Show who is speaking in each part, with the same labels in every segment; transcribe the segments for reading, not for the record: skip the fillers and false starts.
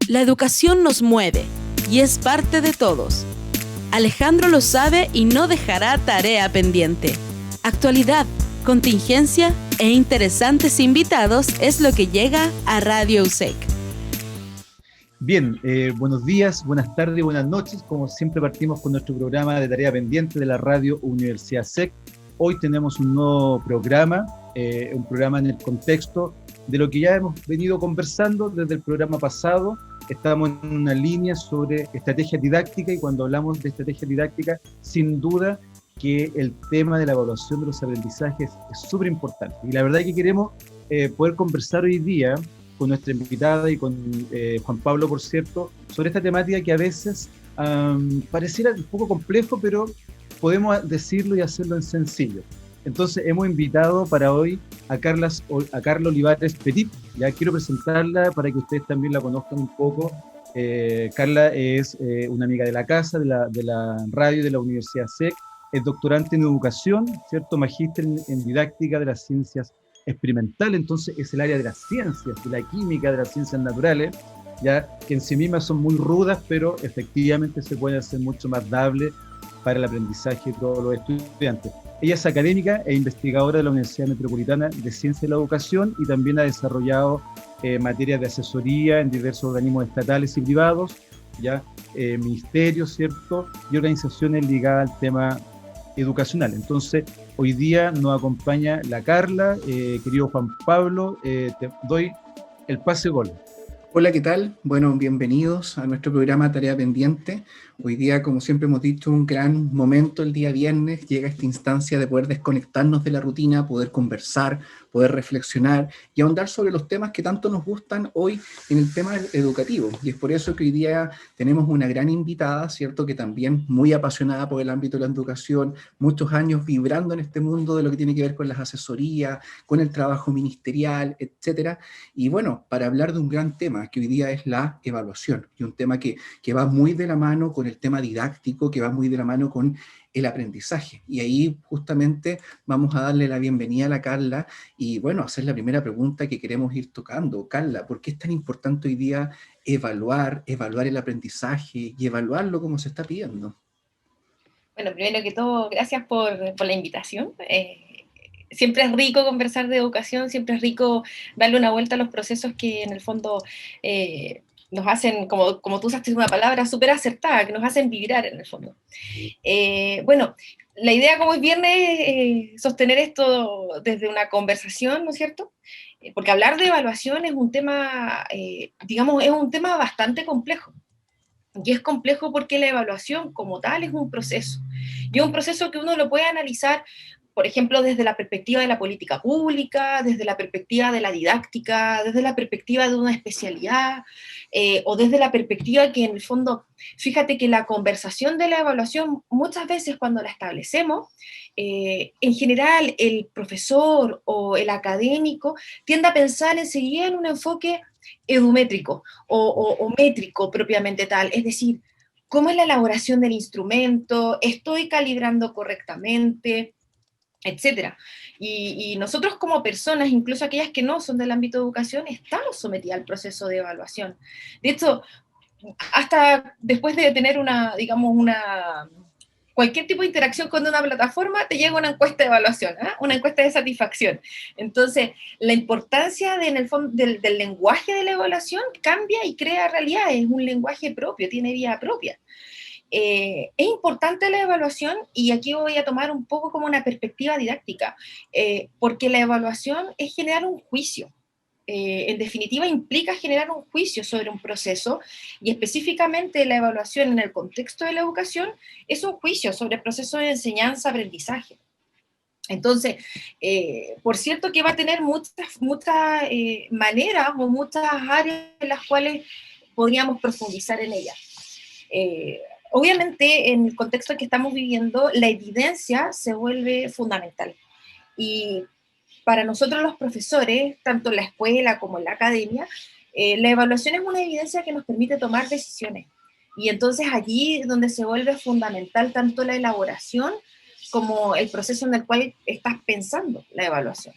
Speaker 1: La educación nos mueve y es parte de todos. Alejandro lo sabe y no dejará tarea pendiente. Actualidad, contingencia e interesantes invitados es lo que llega a Radio USEC.
Speaker 2: Bien, buenos días, buenas tardes, buenas noches. Como siempre partimos con nuestro programa de tarea pendiente de la Radio Universidad SEC. Hoy tenemos un nuevo programa, un programa en el contexto de lo que ya hemos venido conversando desde el programa pasado. Estamos en una línea sobre estrategia didáctica y cuando hablamos de estrategia didáctica, sin duda que el tema de la evaluación de los aprendizajes es súper importante. Y la verdad es que queremos poder conversar hoy día con nuestra invitada y con Juan Pablo, por cierto, sobre esta temática que a veces pareciera un poco complejo, pero podemos decirlo y hacerlo en sencillo. Entonces hemos invitado para hoy a Carla Olivares Petit. Ya quiero presentarla para que ustedes también la conozcan un poco. Carla es una amiga de la casa, de la radio de la Universidad SEC, es doctorante en educación, ¿cierto? Magíster en didáctica de las ciencias experimentales, entonces es el área de las ciencias, de la química, de las ciencias naturales, ya que en sí mismas son muy rudas, pero efectivamente se pueden hacer mucho más dables para el aprendizaje de todos los estudiantes. Ella es académica e investigadora de la Universidad Metropolitana de Ciencia de la Educación y también ha desarrollado materias de asesoría en diversos organismos estatales y privados, ya ministerios, ¿cierto? Y organizaciones ligadas al tema educacional. Entonces, hoy día nos acompaña la Carla, querido Juan Pablo, te doy el pase gol.
Speaker 3: Hola, ¿qué tal? Bueno, bienvenidos a nuestro programa Tarea Pendiente. Hoy día, como siempre hemos dicho, un gran momento el día viernes. Llega esta instancia de poder desconectarnos de la rutina, poder conversar, poder reflexionar y ahondar sobre los temas que tanto nos gustan hoy en el tema educativo. Y es por eso que hoy día tenemos una gran invitada, ¿cierto? Que también muy apasionada por el ámbito de la educación, muchos años vibrando en este mundo de lo que tiene que ver con las asesorías, con el trabajo ministerial, etcétera. Y bueno, para hablar de un gran tema que hoy día es la evaluación, y un tema que va muy de la mano con el tema didáctico, que va muy de la mano con el aprendizaje. Y ahí justamente vamos a darle la bienvenida a la Carla y bueno, hacer la primera pregunta que queremos ir tocando. Carla, ¿por qué es tan importante hoy día evaluar el aprendizaje y evaluarlo como se está pidiendo?
Speaker 4: Bueno, primero que todo, gracias por la invitación. Siempre es rico conversar de educación, siempre es rico darle una vuelta a los procesos que en el fondo nos hacen, como tú usaste una palabra súper acertada, que nos hacen vibrar en el fondo. Bueno, la idea como es viernes es sostener esto desde una conversación, ¿no es cierto? Porque hablar de evaluación es un tema, digamos, es un tema bastante complejo. Y es complejo porque la evaluación como tal es un proceso. Y es un proceso que uno lo puede analizar, por ejemplo, desde la perspectiva de la política pública, desde la perspectiva de la didáctica, desde la perspectiva de una especialidad, o desde la perspectiva que en el fondo, fíjate que la conversación de la evaluación, muchas veces cuando la establecemos, en general el profesor o el académico tiende a pensar enseguida en un enfoque edumétrico o métrico propiamente tal, es decir, cómo es la elaboración del instrumento, estoy calibrando correctamente, etcétera. Y nosotros como personas, incluso aquellas que no son del ámbito de educación, estamos sometidas al proceso de evaluación. De hecho, hasta después de tener cualquier tipo de interacción con una plataforma, te llega una encuesta de evaluación, una encuesta de satisfacción. Entonces, la importancia en el fondo, del lenguaje de la evaluación cambia y crea realidad, es un lenguaje propio, tiene vida propia. Es importante la evaluación, y aquí voy a tomar un poco como una perspectiva didáctica, porque la evaluación es generar un juicio. En definitiva, implica generar un juicio sobre un proceso, y específicamente la evaluación en el contexto de la educación es un juicio sobre el proceso de enseñanza-aprendizaje. Entonces, por cierto que va a tener muchas maneras o muchas áreas en las cuales podríamos profundizar en ella. Obviamente, en el contexto que estamos viviendo, la evidencia se vuelve fundamental. Y para nosotros los profesores, tanto en la escuela como en la academia, la evaluación es una evidencia que nos permite tomar decisiones. Y entonces allí es donde se vuelve fundamental tanto la elaboración como el proceso en el cual estás pensando la evaluación.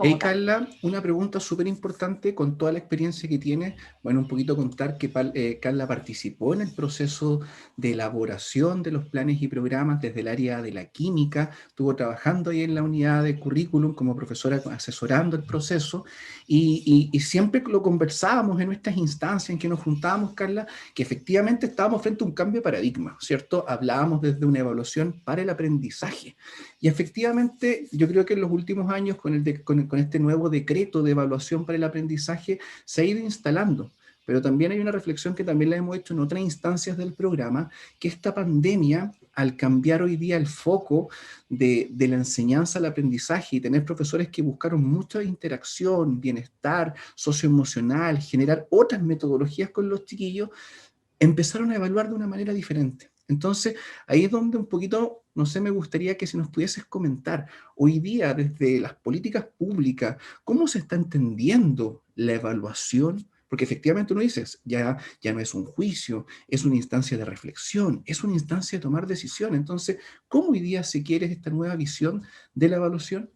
Speaker 4: como tal.
Speaker 3: Carla, una pregunta súper importante con toda la experiencia que tiene. Bueno, un poquito contar que Carla participó en el proceso de elaboración de los planes y programas desde el área de la química, estuvo trabajando ahí en la unidad de currículum como profesora asesorando el proceso y siempre lo conversábamos en nuestras instancias en que nos juntábamos, Carla, que efectivamente estábamos frente a un cambio de paradigma, ¿cierto? Hablábamos desde una evaluación para el aprendizaje. Y efectivamente, yo creo que en los últimos años, con este nuevo decreto de evaluación para el aprendizaje, se ha ido instalando. Pero también hay una reflexión que también la hemos hecho en otras instancias del programa, que esta pandemia, al cambiar hoy día el foco de la enseñanza al aprendizaje y tener profesores que buscaron mucha interacción, bienestar socioemocional, generar otras metodologías con los chiquillos, empezaron a evaluar de una manera diferente. Entonces, ahí es donde un poquito, no sé, me gustaría que si nos pudieses comentar, hoy día desde las políticas públicas, ¿cómo se está entendiendo la evaluación? Porque efectivamente uno dice, ya no es un juicio, es una instancia de reflexión, es una instancia de tomar decisión. Entonces, ¿cómo hoy día se quiere esta nueva visión de la evaluación?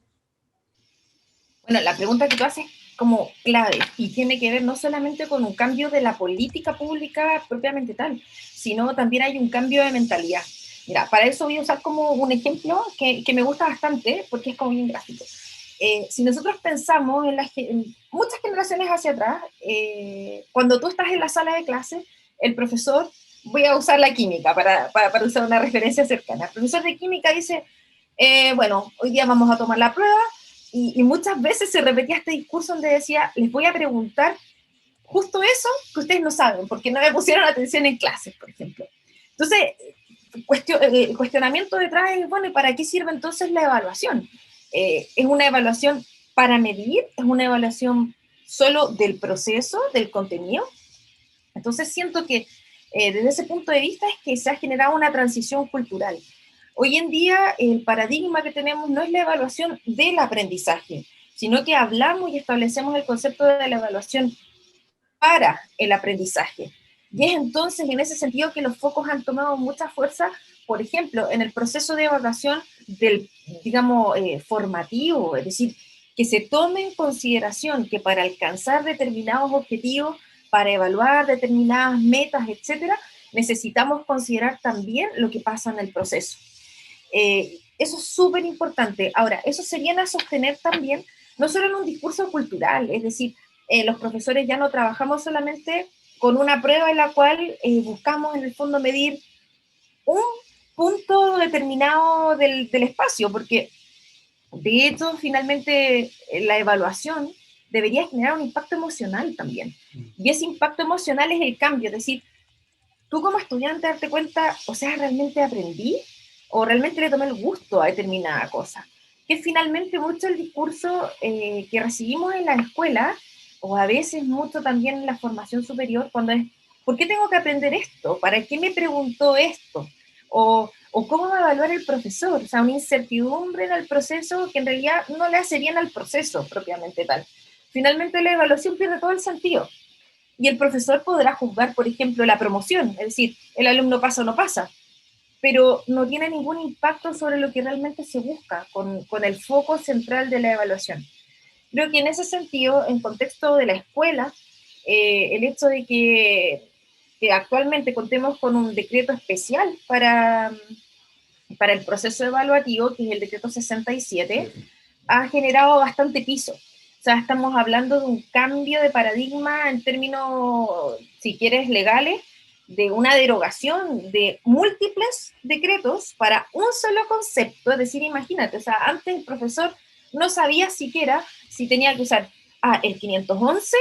Speaker 4: Bueno, la pregunta que tú haces como clave y tiene que ver no solamente con un cambio de la política pública propiamente tal, sino también hay un cambio de mentalidad. Mira, para eso voy a usar como un ejemplo que me gusta bastante porque es como bien gráfico. Si nosotros pensamos en muchas generaciones hacia atrás, cuando tú estás en la sala de clase, el profesor, voy a usar la química para usar una referencia cercana, el profesor de química dice, bueno, hoy día vamos a tomar la prueba, y muchas veces se repetía este discurso donde decía, les voy a preguntar justo eso que ustedes no saben, porque no me pusieron atención en clases, por ejemplo. Entonces, el cuestionamiento detrás es, bueno, ¿y para qué sirve entonces la evaluación? ¿Es una evaluación para medir? ¿Es una evaluación solo del proceso, del contenido? Entonces siento que desde ese punto de vista es que se ha generado una transición cultural. Hoy en día el paradigma que tenemos no es la evaluación del aprendizaje, sino que hablamos y establecemos el concepto de la evaluación para el aprendizaje. Y es entonces en ese sentido que los focos han tomado mucha fuerza, por ejemplo, en el proceso de evaluación del, digamos, formativo, es decir, que se tome en consideración que para alcanzar determinados objetivos, para evaluar determinadas metas, etcétera, necesitamos considerar también lo que pasa en el proceso. Eso es súper importante. Ahora, eso se viene a sostener también, no solo en un discurso cultural, es decir, los profesores ya no trabajamos solamente con una prueba en la cual buscamos en el fondo medir un punto determinado del espacio, porque de hecho finalmente la evaluación debería generar un impacto emocional también. Y ese impacto emocional es el cambio, es decir, tú como estudiante darte cuenta, o sea, ¿realmente aprendí? ¿O realmente le tomé el gusto a determinada cosa? Que finalmente mucho el discurso que recibimos en la escuela, o a veces mucho también en la formación superior, cuando es, ¿por qué tengo que aprender esto? ¿Para qué me preguntó esto? O cómo va a evaluar el profesor, o sea, una incertidumbre en el proceso que en realidad no le hace bien al proceso propiamente tal. Finalmente la evaluación pierde todo el sentido. Y el profesor podrá juzgar, por ejemplo, la promoción, es decir, el alumno pasa o no pasa, pero no tiene ningún impacto sobre lo que realmente se busca con el foco central de la evaluación. Creo que en ese sentido, en contexto de la escuela, el hecho de que actualmente contemos con un decreto especial para el proceso evaluativo, que es el decreto 67, ha generado bastante piso. O sea, estamos hablando de un cambio de paradigma en términos, si quieres, legales, de una derogación de múltiples decretos para un solo concepto. Es decir, imagínate, o sea, antes el profesor no sabía siquiera si tenía que usar el 511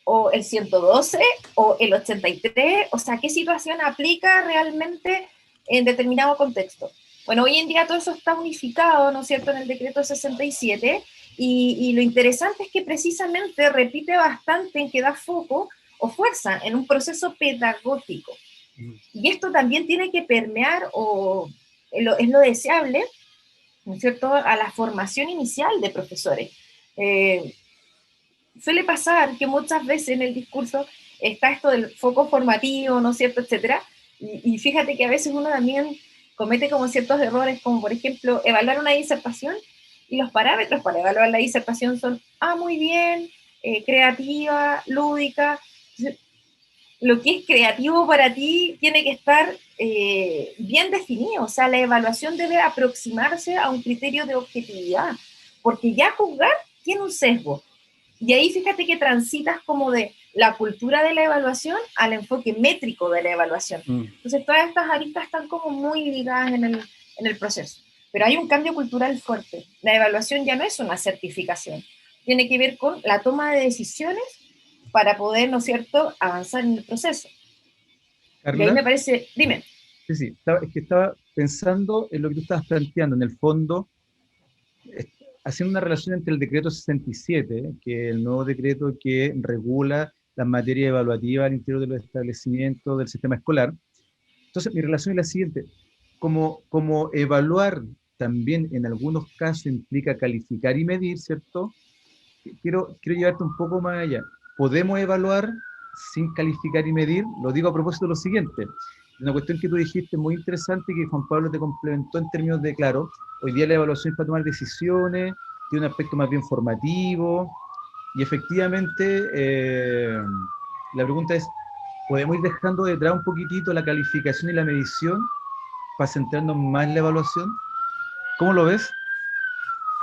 Speaker 4: o el 112 o el 83, o sea, qué situación aplica realmente en determinado contexto. Bueno, hoy en día todo eso está unificado, ¿no es cierto?, en el decreto 67, y lo interesante es que precisamente repite bastante en que da foco o fuerza en un proceso pedagógico. Y esto también tiene que permear, o es lo deseable, ¿no es cierto?, a la formación inicial de profesores. Suele pasar que muchas veces en el discurso está esto del foco formativo, ¿no es cierto?, etcétera, y fíjate que a veces uno también comete como ciertos errores, como por ejemplo evaluar una disertación Y los parámetros para evaluar la disertación son, muy bien, creativa, lúdica. Entonces, lo que es creativo para ti tiene que estar bien definido, o sea, la evaluación debe aproximarse a un criterio de objetividad, porque ya juzgar tiene un sesgo. Y ahí fíjate que transitas como de la cultura de la evaluación al enfoque métrico de la evaluación. Entonces todas estas aristas están como muy ligadas en el proceso. Pero hay un cambio cultural fuerte. La evaluación ya no es una certificación. Tiene que ver con la toma de decisiones para poder, ¿no es cierto?, avanzar en el proceso. Y ahí
Speaker 2: Carla,
Speaker 4: me parece, dime.
Speaker 2: sí, es que estaba pensando en lo que tú estabas planteando, en el fondo, haciendo una relación entre el decreto 67, que es el nuevo decreto que regula las materias evaluativas al interior de los establecimientos del sistema escolar. Entonces, mi relación es la siguiente: como evaluar también en algunos casos implica calificar y medir, ¿cierto? Quiero llevarte un poco más allá. ¿Podemos evaluar sin calificar y medir? Lo digo a propósito de lo siguiente. Una cuestión que tú dijiste muy interesante, que Juan Pablo te complementó en términos de, claro, hoy día la evaluación es para tomar decisiones, tiene un aspecto más bien formativo, y efectivamente la pregunta es, ¿podemos ir dejando detrás un poquitito la calificación y la medición para centrarnos más en la evaluación? ¿Cómo lo ves?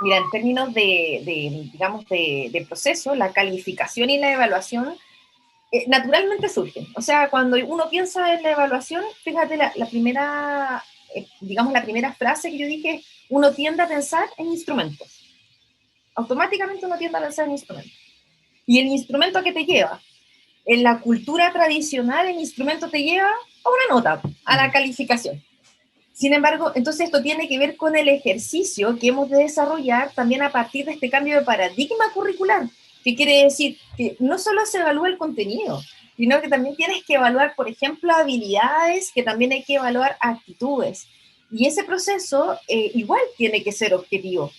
Speaker 4: Mira, en términos digamos, de proceso, la calificación y la evaluación naturalmente surgen. O sea, cuando uno piensa en la evaluación, fíjate, la primera, digamos, la primera frase que yo dije, uno tiende a pensar en instrumentos. Automáticamente uno tiende a pensar en instrumentos. ¿Y el instrumento a qué te lleva? En la cultura tradicional, el instrumento te lleva a una nota, a la calificación. Sin embargo, entonces esto tiene que ver con el ejercicio que hemos de desarrollar también a partir de este cambio de paradigma curricular, que quiere decir que no solo se evalúa el contenido, sino que también tienes que evaluar, por ejemplo, habilidades, que también hay que evaluar actitudes. Y ese proceso igual tiene que ser objetivo.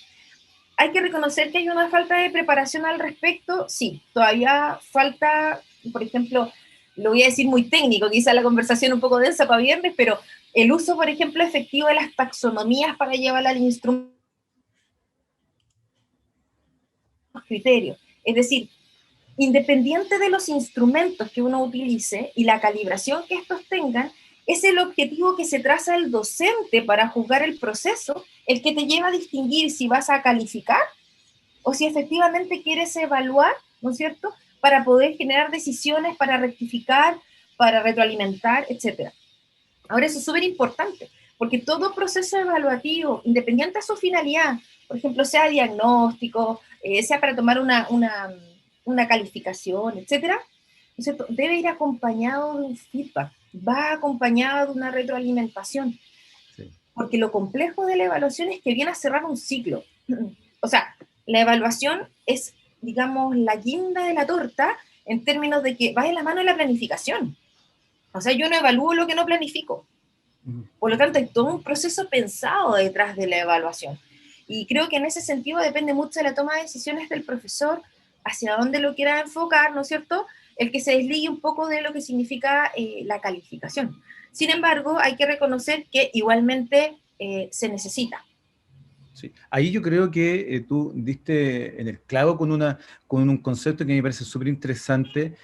Speaker 4: Hay que reconocer que hay una falta de preparación al respecto, sí, todavía falta, por ejemplo, lo voy a decir muy técnico, quizá la conversación un poco densa para viernes, pero el uso, por ejemplo, efectivo de las taxonomías para llevar al instrumento criterio. Es decir, independiente de los instrumentos que uno utilice y la calibración que estos tengan, es el objetivo que se traza el docente para juzgar el proceso, el que te lleva a distinguir si vas a calificar o si efectivamente quieres evaluar, ¿no es cierto?, para poder generar decisiones, para rectificar, para retroalimentar, etc. Ahora, eso es súper importante, porque todo proceso evaluativo, independiente de su finalidad, por ejemplo, sea diagnóstico, sea para tomar una calificación, etcétera, ¿no es cierto?, debe ir acompañado de un feedback, va acompañado de una retroalimentación,
Speaker 2: Sí.
Speaker 4: porque lo complejo de la evaluación es que viene a cerrar un ciclo. O sea, la evaluación es, digamos, la guinda de la torta en términos de que va de la mano de la planificación. O sea, yo no evalúo lo que no planifico. Por lo tanto, hay todo un proceso pensado detrás de la evaluación. Y creo que en ese sentido depende mucho de la toma de decisiones del profesor, hacia dónde lo quiera enfocar, ¿no es cierto?, el que se desligue un poco de lo que significa la calificación. Sin embargo, hay que reconocer que igualmente se necesita.
Speaker 2: Sí. Ahí yo creo que tú diste en el clavo con un concepto que me parece súper interesante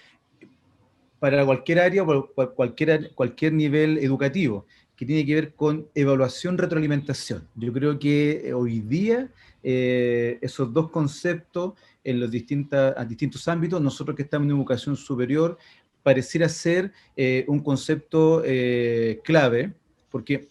Speaker 2: para cualquier área o para cualquier nivel educativo, que tiene que ver con evaluación, retroalimentación. Yo creo que hoy día esos dos conceptos en los distintos ámbitos, nosotros que estamos en educación superior, pareciera ser un concepto clave, porque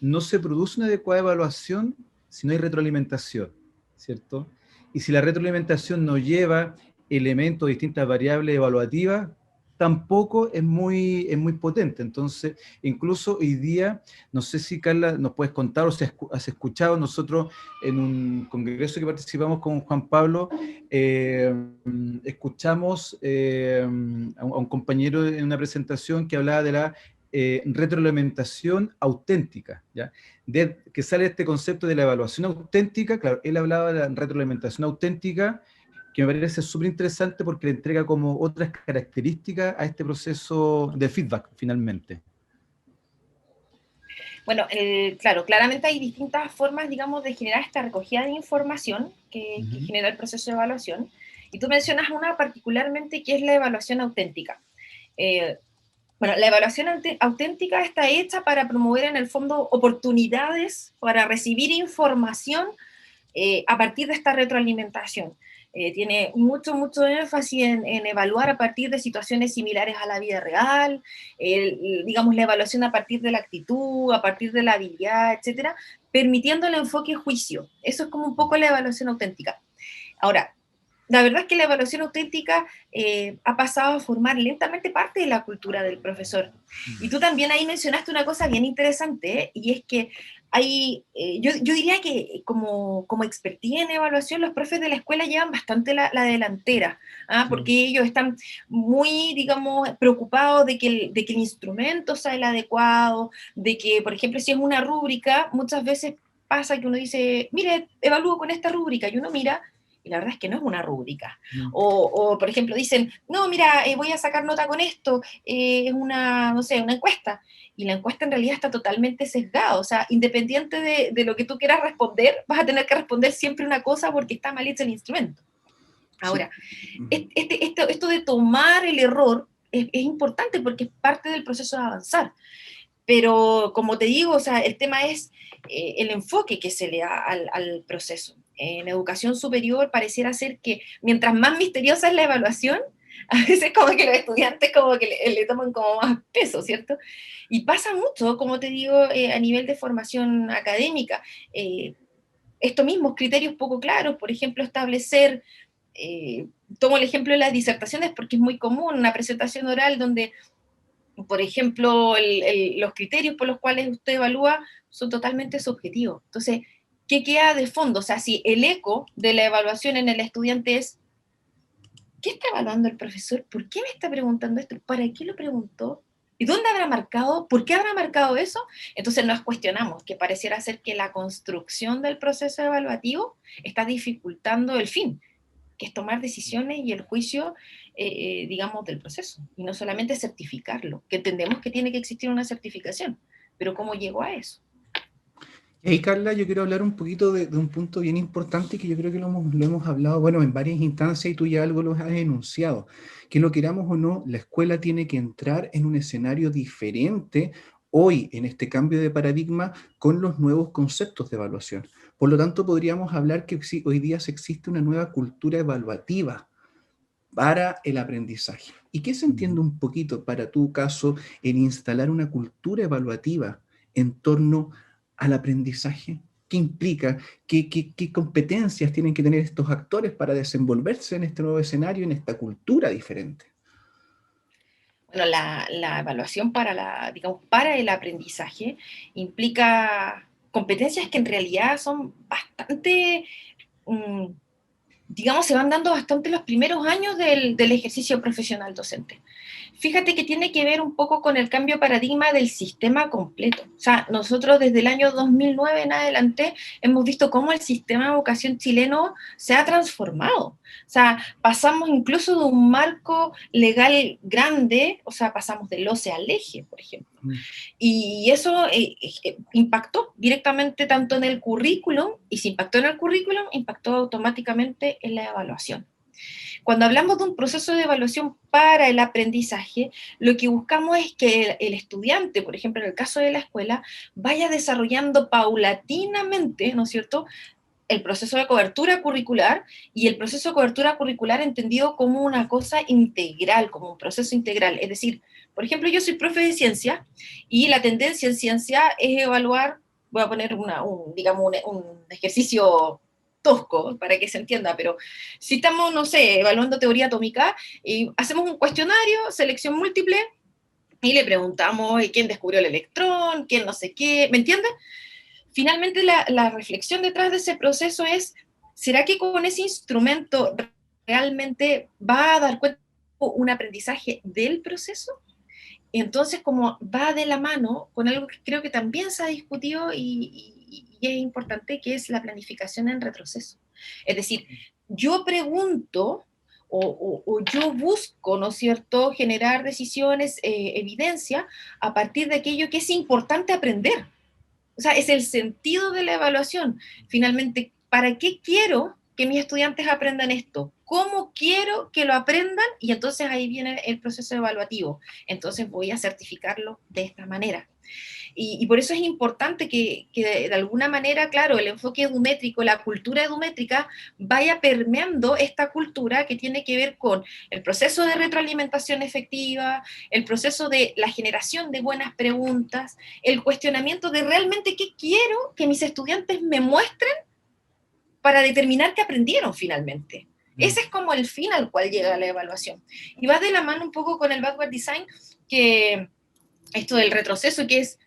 Speaker 2: no se produce una adecuada evaluación si no hay retroalimentación, ¿cierto? Y si la retroalimentación no lleva elementos, distintas variables evaluativas, tampoco es muy potente. Entonces, incluso hoy día, no sé si Carla nos puedes contar o si has escuchado, nosotros en un congreso que participamos con Juan Pablo, escuchamos a un compañero en una presentación que hablaba de la retroalimentación auténtica, ¿ya? Que sale este concepto de la evaluación auténtica. Claro, él hablaba de la retroalimentación auténtica, que me parece súper interesante porque le entrega como otras características a este proceso de feedback, finalmente.
Speaker 4: Bueno, claro, claramente hay distintas formas, digamos, de generar esta recogida de información que genera el proceso de evaluación. Y tú mencionas una particularmente que es la evaluación auténtica. Bueno, la evaluación auténtica está hecha para promover en el fondo oportunidades para recibir información a partir de esta retroalimentación. Tiene mucho énfasis en evaluar a partir de situaciones similares a la vida real, digamos, la evaluación a partir de la actitud, a partir de la habilidad, etcétera, permitiendo el enfoque juicio. Eso es como un poco la evaluación auténtica. Ahora, la verdad es que la evaluación auténtica ha pasado a formar lentamente parte de la cultura del profesor. Y tú también ahí mencionaste una cosa bien interesante, y es que hay, yo diría que como expertía en evaluación, los profes de la escuela llevan bastante la delantera, porque ellos están muy, digamos, preocupados de que el instrumento sea el adecuado, de que, por ejemplo, si es una rúbrica, muchas veces pasa que uno dice, mire, evalúo con esta rúbrica, y uno mira, y la verdad es que no es una rúbrica. O por ejemplo, dicen, no, mira, voy a sacar nota con esto, es una, no sé, una encuesta. Y la encuesta en realidad está totalmente sesgada, o sea, independiente de lo que tú quieras responder, vas a tener que responder siempre una cosa porque está mal hecho el instrumento. Ahora, sí. Esto de tomar el error es importante porque es parte del proceso de avanzar. Pero, como te digo, o sea, el tema es el enfoque que se le da al proceso. En educación superior pareciera ser que mientras más misteriosa es la evaluación, a veces como que los estudiantes como que le toman como más peso, ¿cierto? Y pasa mucho, como te digo, a nivel de formación académica. Estos mismos criterios poco claros, por ejemplo, establecer, tomo el ejemplo de las disertaciones porque es muy común, una presentación oral donde, por ejemplo, los criterios por los cuales usted evalúa son totalmente subjetivos. Entonces, ¿qué queda de fondo? O sea, si el eco de la evaluación en el estudiante es, ¿qué está evaluando el profesor? ¿Por qué me está preguntando esto? ¿Para qué lo preguntó? ¿Y dónde habrá marcado? ¿Por qué habrá marcado eso? Entonces nos cuestionamos, que pareciera ser que la construcción del proceso evaluativo está dificultando el fin, que es tomar decisiones y el juicio, digamos, del proceso, y no solamente certificarlo, que entendemos que tiene que existir una certificación, pero ¿cómo llegó a eso?
Speaker 3: Y ahí, Carla, yo quiero hablar un poquito de un punto bien importante que yo creo que lo hemos hablado, bueno, en varias instancias y tú ya algo lo has enunciado, que lo queramos o no, la escuela tiene que entrar en un escenario diferente hoy en este cambio de paradigma con los nuevos conceptos de evaluación. Por lo tanto, podríamos hablar que hoy día existe una nueva cultura evaluativa para el aprendizaje. ¿Y qué se entiende un poquito para tu caso en instalar una cultura evaluativa en torno al aprendizaje? ¿Qué implica? ¿Qué competencias tienen que tener estos actores para desenvolverse en este nuevo escenario, en esta cultura diferente?
Speaker 4: Bueno, la evaluación digamos, para el aprendizaje implica competencias que en realidad son bastante, digamos, se van dando bastante los primeros años del ejercicio profesional docente. Fíjate que tiene que ver un poco con el cambio de paradigma del sistema completo. O sea, nosotros desde el año 2009 en adelante hemos visto cómo el sistema de educación chileno se ha transformado. O sea, pasamos incluso de un marco legal grande, o sea, pasamos del OCE al EGE, por ejemplo. Y eso impactó directamente tanto en el currículum, y si impactó en el currículum, impactó automáticamente en la evaluación. Cuando hablamos de un proceso de evaluación para el aprendizaje, lo que buscamos es que el estudiante, por ejemplo, en el caso de la escuela, vaya desarrollando paulatinamente, ¿no es cierto?, el proceso de cobertura curricular, y el proceso de cobertura curricular entendido como una cosa integral, como un proceso integral. Es decir, por ejemplo, yo soy profe de ciencia, y la tendencia en ciencia es evaluar, voy a poner un ejercicio tosco para que se entienda, pero si estamos, no sé, evaluando teoría atómica, y hacemos un cuestionario, selección múltiple, y le preguntamos quién descubrió el electrón, quién no sé qué, ¿me entiendes? Finalmente la reflexión detrás de ese proceso es, ¿será que con ese instrumento realmente va a dar cuenta un aprendizaje del proceso? Entonces, como va de la mano con algo que creo que también se ha discutido y es importante, que es la planificación en retroceso. Es decir, yo pregunto o yo busco, ¿no es cierto?, generar decisiones, evidencia, a partir de aquello que es importante aprender. O sea, es el sentido de la evaluación. Finalmente, ¿para qué quiero que mis estudiantes aprendan esto? ¿Cómo quiero que lo aprendan? Y entonces ahí viene el proceso evaluativo. Entonces voy a certificarlo de esta manera. Y por eso es importante que de alguna manera, claro, el enfoque edumétrico, la cultura edumétrica, vaya permeando esta cultura que tiene que ver con el proceso de retroalimentación efectiva, el proceso de la generación de buenas preguntas, el cuestionamiento de realmente qué quiero que mis estudiantes me muestren para determinar qué aprendieron finalmente. Ese es como el fin al cual llega la evaluación. Y va de la mano un poco con el backward design, que esto del retroceso, que es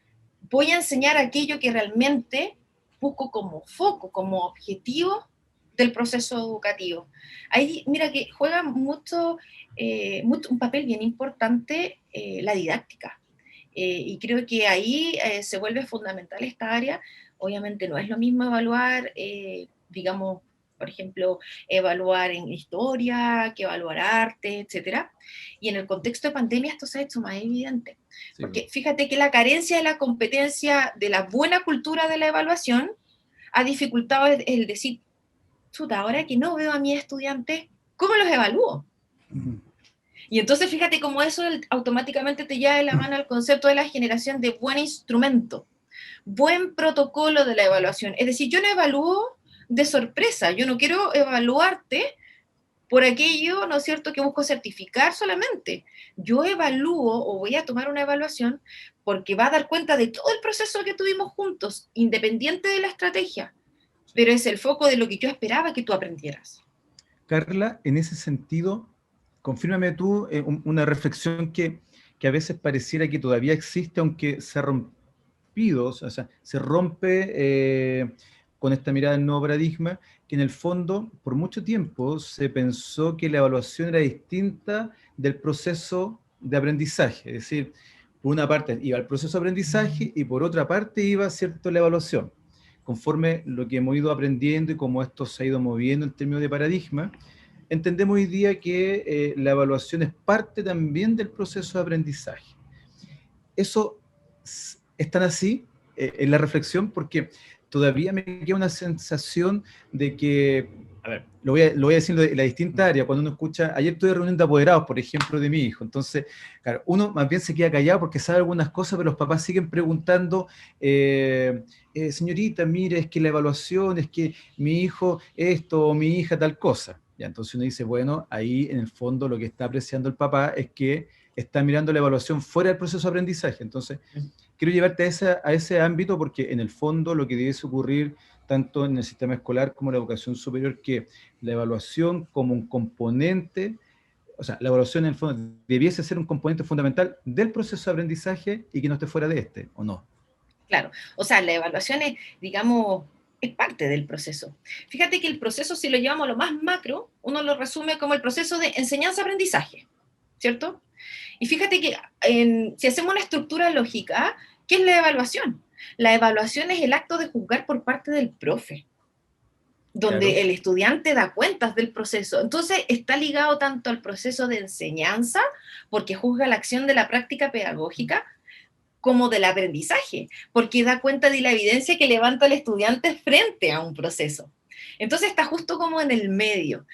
Speaker 4: voy a enseñar aquello que realmente busco como foco, como objetivo del proceso educativo. Ahí, mira que juega un papel bien importante la didáctica. Y creo que ahí se vuelve fundamental esta área. Obviamente no es lo mismo evaluar, digamos, por ejemplo, evaluar en historia, que evaluar arte, etcétera. Y en el contexto de pandemia esto se ha hecho más evidente. Sí. Porque fíjate que la carencia de la competencia de la buena cultura de la evaluación ha dificultado el decir, chuta, ahora que no veo a mis estudiantes, ¿cómo los evalúo? Y entonces fíjate cómo eso automáticamente te lleva de la mano al concepto de la generación de buen instrumento, buen protocolo de la evaluación. Es decir, yo no evalúo de sorpresa, yo no quiero evaluarte por aquello, ¿no es cierto?, que busco certificar solamente. Yo evalúo o voy a tomar una evaluación porque va a dar cuenta de todo el proceso que tuvimos juntos, independiente de la estrategia, pero es el foco de lo que yo esperaba que tú aprendieras.
Speaker 2: Carla, en ese sentido, confírmame tú una reflexión que a veces pareciera que todavía existe, aunque se ha rompido, o sea, se rompe con esta mirada del nuevo paradigma, que en el fondo, por mucho tiempo, se pensó que la evaluación era distinta del proceso de aprendizaje. Es decir, por una parte iba el proceso de aprendizaje y por otra parte iba, ¿cierto?, la evaluación. Conforme lo que hemos ido aprendiendo y cómo esto se ha ido moviendo en términos de paradigma, entendemos hoy día que la evaluación es parte también del proceso de aprendizaje. Eso es tan así en la reflexión porque todavía me queda una sensación de que, a ver, lo voy a decir en la distinta área, cuando uno escucha, ayer tuve reunión de apoderados, por ejemplo, de mi hijo, entonces, claro, uno más bien se queda callado porque sabe algunas cosas, pero los papás siguen preguntando, señorita, mire, es que la evaluación, es que mi hijo esto, o mi hija tal cosa. Ya, entonces uno dice, bueno, ahí en el fondo lo que está apreciando el papá es que está mirando la evaluación fuera del proceso de aprendizaje. Entonces, quiero llevarte a ese ámbito porque en el fondo lo que debe ocurrir tanto en el sistema escolar como en la educación superior, que la evaluación como un componente, o sea, la evaluación en el fondo debiese ser un componente fundamental del proceso de aprendizaje y que no esté fuera de este, ¿o no?
Speaker 4: Claro, o sea, la evaluación es, digamos, es parte del proceso. Fíjate que el proceso, si lo llevamos a lo más macro, uno lo resume como el proceso de enseñanza-aprendizaje, ¿cierto? Y fíjate que si hacemos una estructura lógica, ¿qué es la evaluación? La evaluación es el acto de juzgar por parte del profe, donde claro, el estudiante da cuentas del proceso. Entonces está ligado tanto al proceso de enseñanza, porque juzga la acción de la práctica pedagógica, como del aprendizaje, porque da cuenta de la evidencia que levanta el estudiante frente a un proceso. Entonces está justo como en el medio.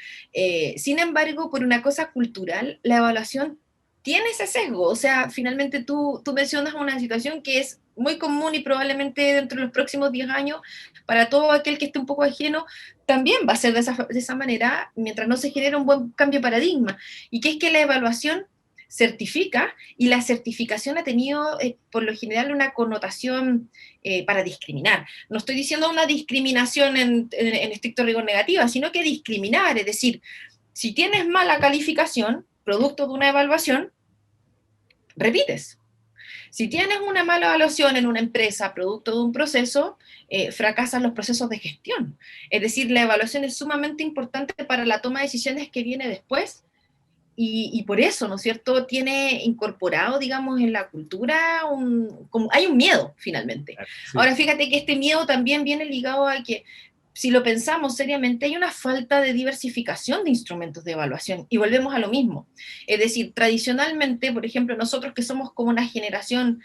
Speaker 4: Sin embargo, por una cosa cultural, la evaluación tiene ese sesgo. O sea, finalmente tú mencionas una situación que es muy común y probablemente dentro de los próximos 10 años, para todo aquel que esté un poco ajeno, también va a ser de esa manera, mientras no se genere un buen cambio de paradigma. Y que es que la evaluación certifica, y la certificación ha tenido por lo general una connotación para discriminar. No estoy diciendo una discriminación en estricto rigor negativa, sino que discriminar, es decir, si tienes mala calificación, producto de una evaluación, repites. Si tienes una mala evaluación en una empresa, producto de un proceso, fracasan los procesos de gestión. Es decir, la evaluación es sumamente importante para la toma de decisiones que viene después. Y por eso, ¿no es cierto?, tiene incorporado, digamos, en la cultura, hay un miedo, finalmente. Sí. Ahora, fíjate que este miedo también viene ligado a que, si lo pensamos seriamente, hay una falta de diversificación de instrumentos de evaluación, y volvemos a lo mismo. Es decir, tradicionalmente, por ejemplo, nosotros que somos como una generación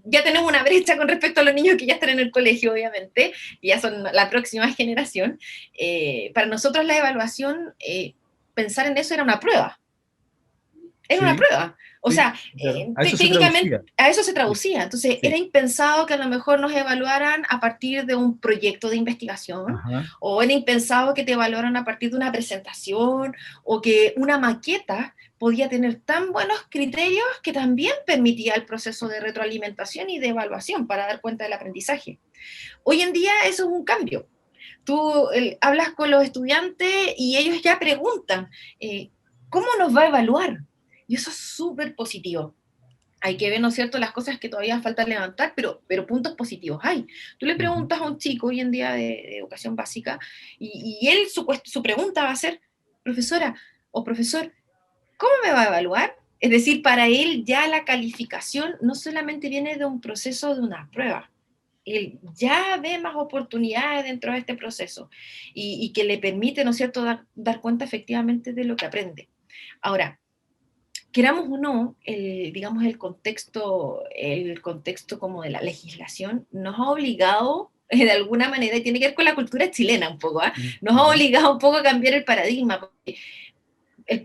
Speaker 4: ya tenemos una brecha con respecto a los niños que ya están en el colegio, obviamente, y ya son la próxima generación. Para nosotros la evaluación, pensar en eso era una prueba. Era una
Speaker 2: Sí,
Speaker 4: prueba. O
Speaker 2: sí,
Speaker 4: sea,
Speaker 2: claro. A eso se
Speaker 4: técnicamente
Speaker 2: traducía.
Speaker 4: a eso se
Speaker 2: Sí,
Speaker 4: traducía. Entonces,
Speaker 2: sí.
Speaker 4: era impensado que a lo mejor nos evaluaran a partir de un proyecto de investigación,
Speaker 2: Ajá.
Speaker 4: o era impensado que te evaluaran a partir de una presentación, o que una maqueta podía tener tan buenos criterios que también permitía el proceso de retroalimentación y de evaluación para dar cuenta del aprendizaje. Hoy en día eso es un cambio. Tú hablas con los estudiantes y ellos ya preguntan, ¿cómo nos va a evaluar? Y eso es súper positivo. Hay que ver, ¿no es cierto?, las cosas que todavía falta levantar, pero puntos positivos hay. Tú le
Speaker 2: Ujú.
Speaker 4: preguntas a un chico hoy en día de educación básica y él, su pregunta va a ser, profesora o profesor, ¿cómo me va a evaluar? Es decir, para él ya la calificación no solamente viene de un proceso de una prueba, él ya ve más oportunidades dentro de este proceso y que le permite, ¿no es cierto?, dar cuenta efectivamente de lo que aprende. Ahora, queramos o no, digamos, el contexto como de la legislación nos ha obligado, de alguna manera, y tiene que ver con la cultura chilena un poco, ¿ah? Nos ha
Speaker 2: Ya.
Speaker 4: obligado un poco a cambiar el paradigma.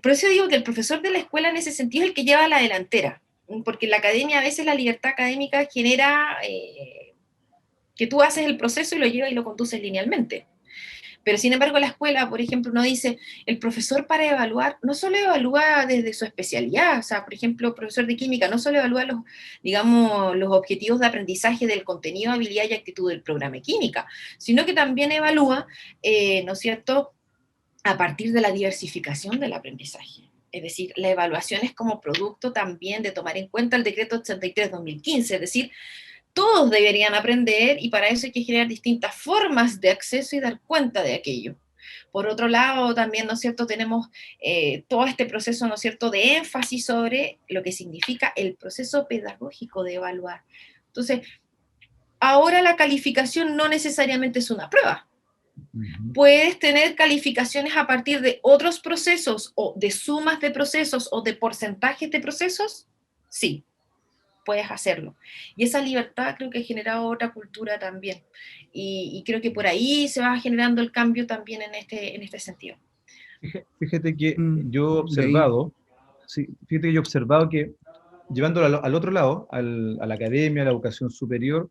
Speaker 4: Por eso digo que el profesor de la escuela en ese sentido es el que lleva la delantera, porque en la academia a veces la libertad académica genera que tú haces el proceso y lo llevas y lo conduces linealmente. Pero sin embargo la escuela, por ejemplo, uno dice, el profesor para evaluar no solo evalúa desde su especialidad, o sea, por ejemplo, el profesor de química no solo evalúa los, digamos, los objetivos de aprendizaje del contenido, habilidad y actitud del programa de química, sino que también evalúa, ¿no es cierto?, a partir de la diversificación del aprendizaje. Es decir, la evaluación es como producto también de tomar en cuenta el decreto 83-2015, es decir, todos deberían aprender y para eso hay que generar distintas formas de acceso y dar cuenta de aquello. Por otro lado, también, ¿no es cierto?, tenemos todo este proceso, ¿no es cierto?, de énfasis sobre lo que significa el proceso pedagógico de evaluar. Entonces, ahora la calificación no necesariamente es una prueba.
Speaker 2: Ujú.
Speaker 4: Puedes tener calificaciones a partir de otros procesos o de sumas de procesos o de porcentajes de procesos. Sí, puedes hacerlo. Y esa libertad creo que ha generado otra cultura también. Y creo que por ahí se va generando el cambio también en este sentido.
Speaker 2: Fíjate que
Speaker 3: Mm,
Speaker 2: yo he
Speaker 3: y ahí,
Speaker 2: observado, sí, fíjate que yo he observado que llevándolo al otro lado, a la academia, a la educación superior,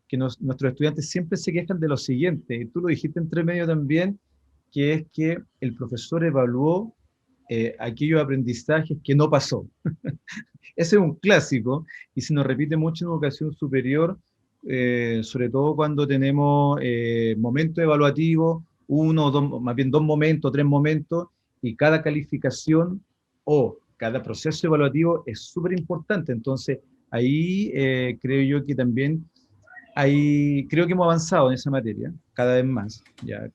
Speaker 2: que nuestros estudiantes siempre se quejan de lo siguiente, y tú lo dijiste entre medio también, que es que el profesor evaluó aquellos aprendizajes que no pasó. Ese es un clásico y se nos repite mucho en educación superior, sobre todo cuando tenemos momentos evaluativos, uno o dos, más bien dos momentos, tres momentos, y cada calificación o cada proceso evaluativo es súper importante. Entonces, ahí creo yo que también creo que hemos avanzado en esa materia, cada vez más, ya,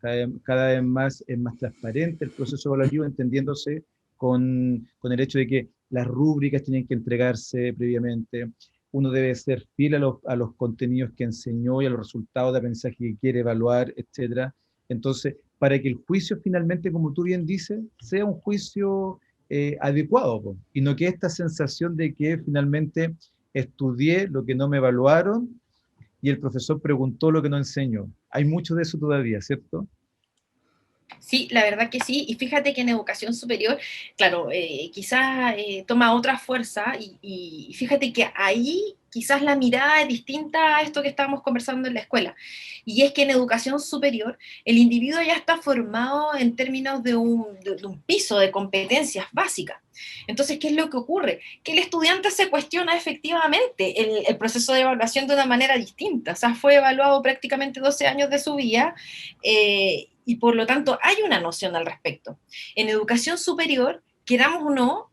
Speaker 2: cada vez más es más transparente el proceso evaluativo, entendiéndose con el hecho de que las rúbricas tienen que entregarse previamente, uno debe ser fiel a los contenidos que enseñó y a los resultados de aprendizaje que quiere evaluar, etcétera. Entonces, para que el juicio finalmente, como tú bien dices, sea un juicio adecuado, po, y no que esta sensación de que finalmente estudié lo que no me evaluaron y el profesor preguntó lo que no enseñó. Hay mucho de eso todavía, ¿cierto?
Speaker 4: Sí, la verdad que sí, y fíjate que en educación superior, claro, quizás toma otra fuerza y fíjate que ahí quizás la mirada es distinta a esto que estábamos conversando en la escuela, y es que en educación superior el individuo ya está formado en términos de un piso de competencias básicas. Entonces, ¿qué es lo que ocurre? Que el estudiante se cuestiona efectivamente el proceso de evaluación de una manera distinta, o sea, fue evaluado prácticamente 12 años de su vida, y por lo tanto hay una noción al respecto. En educación superior, queramos o no,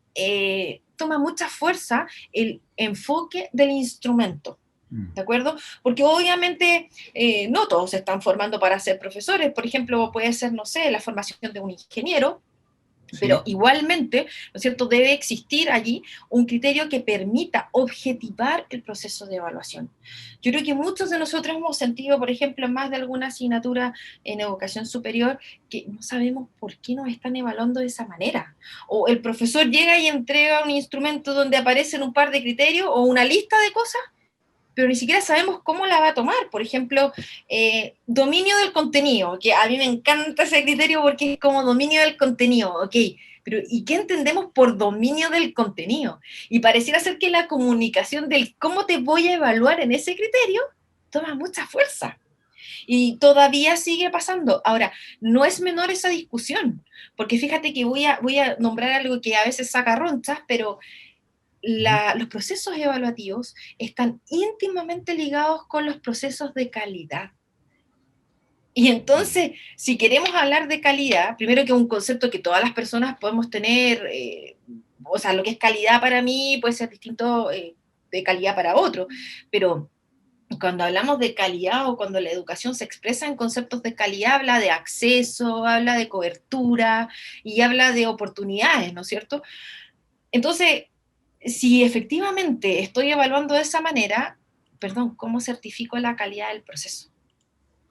Speaker 4: toma mucha fuerza el enfoque del instrumento.
Speaker 2: Mm.
Speaker 4: ¿De acuerdo? Porque obviamente no todos se están formando para ser profesores. Por ejemplo, puede ser, no sé, la formación de un ingeniero, pero
Speaker 2: Sí.
Speaker 4: igualmente, ¿no es cierto?, debe existir allí un criterio que permita objetivar el proceso de evaluación. Yo creo que muchos de nosotros hemos sentido, por ejemplo, en más de alguna asignatura en educación superior, que no sabemos por qué nos están evaluando de esa manera. O el profesor llega y entrega un instrumento donde aparecen un par de criterios o una lista de cosas, pero ni siquiera sabemos cómo la va a tomar. Por ejemplo, dominio del contenido, que a mí me encanta ese criterio porque es como dominio del contenido, ok, pero ¿y qué entendemos por dominio del contenido? Y pareciera ser que la comunicación del cómo te voy a evaluar en ese criterio toma mucha fuerza. Y todavía sigue pasando. Ahora, no es menor esa discusión, porque fíjate que voy a nombrar algo que a veces saca ronchas, pero los procesos evaluativos están íntimamente ligados con los procesos de calidad. Y entonces, si queremos hablar de calidad, primero que es un concepto que todas las personas podemos tener, o sea, lo que es calidad para mí puede ser distinto de calidad para otro, pero cuando hablamos de calidad o cuando la educación se expresa en conceptos de calidad, habla de acceso, habla de cobertura y habla de oportunidades, ¿no es cierto? Entonces, si efectivamente estoy evaluando de esa manera, perdón, ¿cómo certifico la calidad del proceso?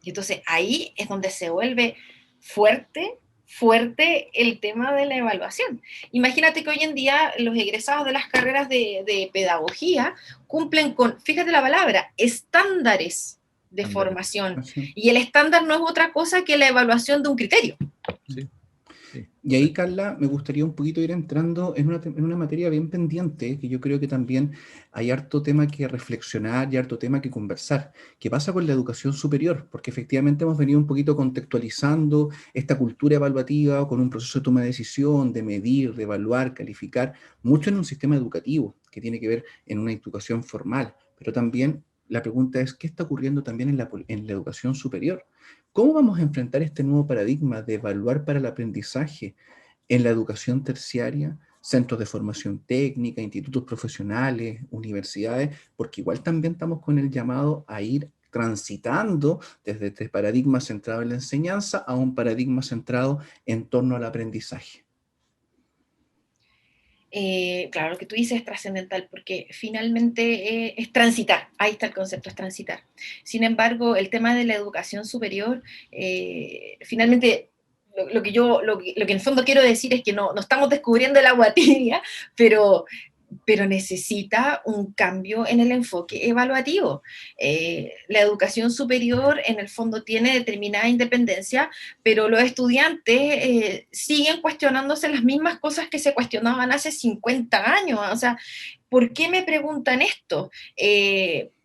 Speaker 4: Y entonces ahí es donde se vuelve fuerte el tema de la evaluación. Imagínate que hoy en día los egresados de las carreras de pedagogía cumplen con, fíjate la palabra, estándares de formación.
Speaker 3: Así.
Speaker 4: Y el estándar no es otra cosa que la evaluación de un criterio.
Speaker 2: Sí.
Speaker 3: Y ahí, Carla, me gustaría un poquito ir entrando en una materia bien pendiente, que yo creo que también hay harto tema que reflexionar y harto tema que conversar. ¿Qué pasa con la educación superior? Porque efectivamente hemos venido un poquito contextualizando esta cultura evaluativa con un proceso de toma de decisión, de medir, de evaluar, calificar, mucho en un sistema educativo que tiene que ver en una educación formal, pero también la pregunta es, ¿qué está ocurriendo también en la educación superior? ¿Cómo vamos a enfrentar este nuevo paradigma de evaluar para el aprendizaje en la educación terciaria, centros de formación técnica, institutos profesionales, universidades? Porque igual también estamos con el llamado a ir transitando desde este paradigma centrado en la enseñanza a un paradigma centrado en torno al aprendizaje.
Speaker 4: Claro, lo que tú dices es trascendental porque finalmente es transitar, ahí está el concepto, es transitar. Sin embargo, el tema de la educación superior, finalmente lo que en el fondo quiero decir es que no estamos descubriendo el agua tibia, pero necesita un cambio en el enfoque evaluativo. La educación superior en el fondo tiene determinada independencia, pero los estudiantes siguen cuestionándose las mismas cosas que se cuestionaban hace 50 años. O sea, ¿por qué me preguntan esto?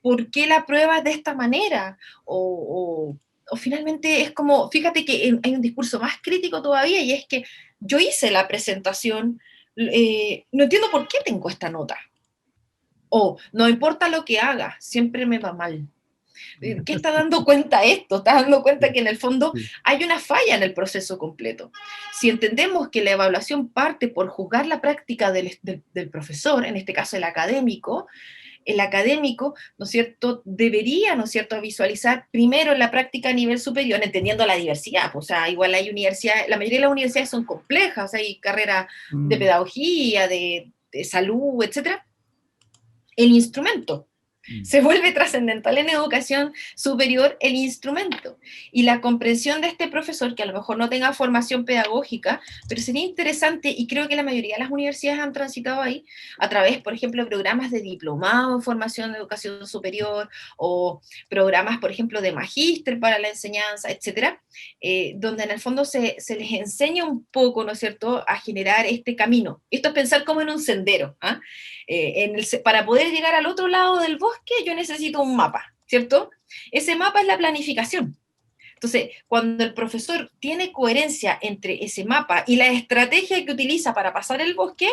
Speaker 4: ¿Por qué la prueba es de esta manera? O finalmente es como, fíjate que hay un discurso más crítico todavía y es que yo hice la presentación, no entiendo por qué tengo esta nota. O no importa lo que haga, siempre me va mal. ¿Qué está dando cuenta esto? Está dando cuenta que en el fondo hay una falla en el proceso completo. Si entendemos que la evaluación parte por juzgar la práctica del profesor, en este caso el académico, ¿no es cierto?, debería, ¿no es cierto?, visualizar primero la práctica a nivel superior, entendiendo la diversidad. Pues, o sea, igual hay universidades, la mayoría de las universidades son complejas, o sea, hay carreras de pedagogía, de salud, etcétera. El instrumento. Se vuelve trascendental en educación superior el instrumento y la comprensión de este profesor, que a lo mejor no tenga formación pedagógica, pero sería interesante, y creo que la mayoría de las universidades han transitado ahí, a través, por ejemplo, de programas de diplomado en formación de educación superior, o programas, por ejemplo, de magíster para la enseñanza, etcétera, donde en el fondo se les enseña un poco, ¿no es cierto?, a generar este camino. Esto es pensar como en un sendero, ¿ah? Para poder llegar al otro lado del bosque yo necesito un mapa, ¿cierto? Ese mapa es la planificación. Entonces, cuando el profesor tiene coherencia entre ese mapa y la estrategia que utiliza para pasar el bosque,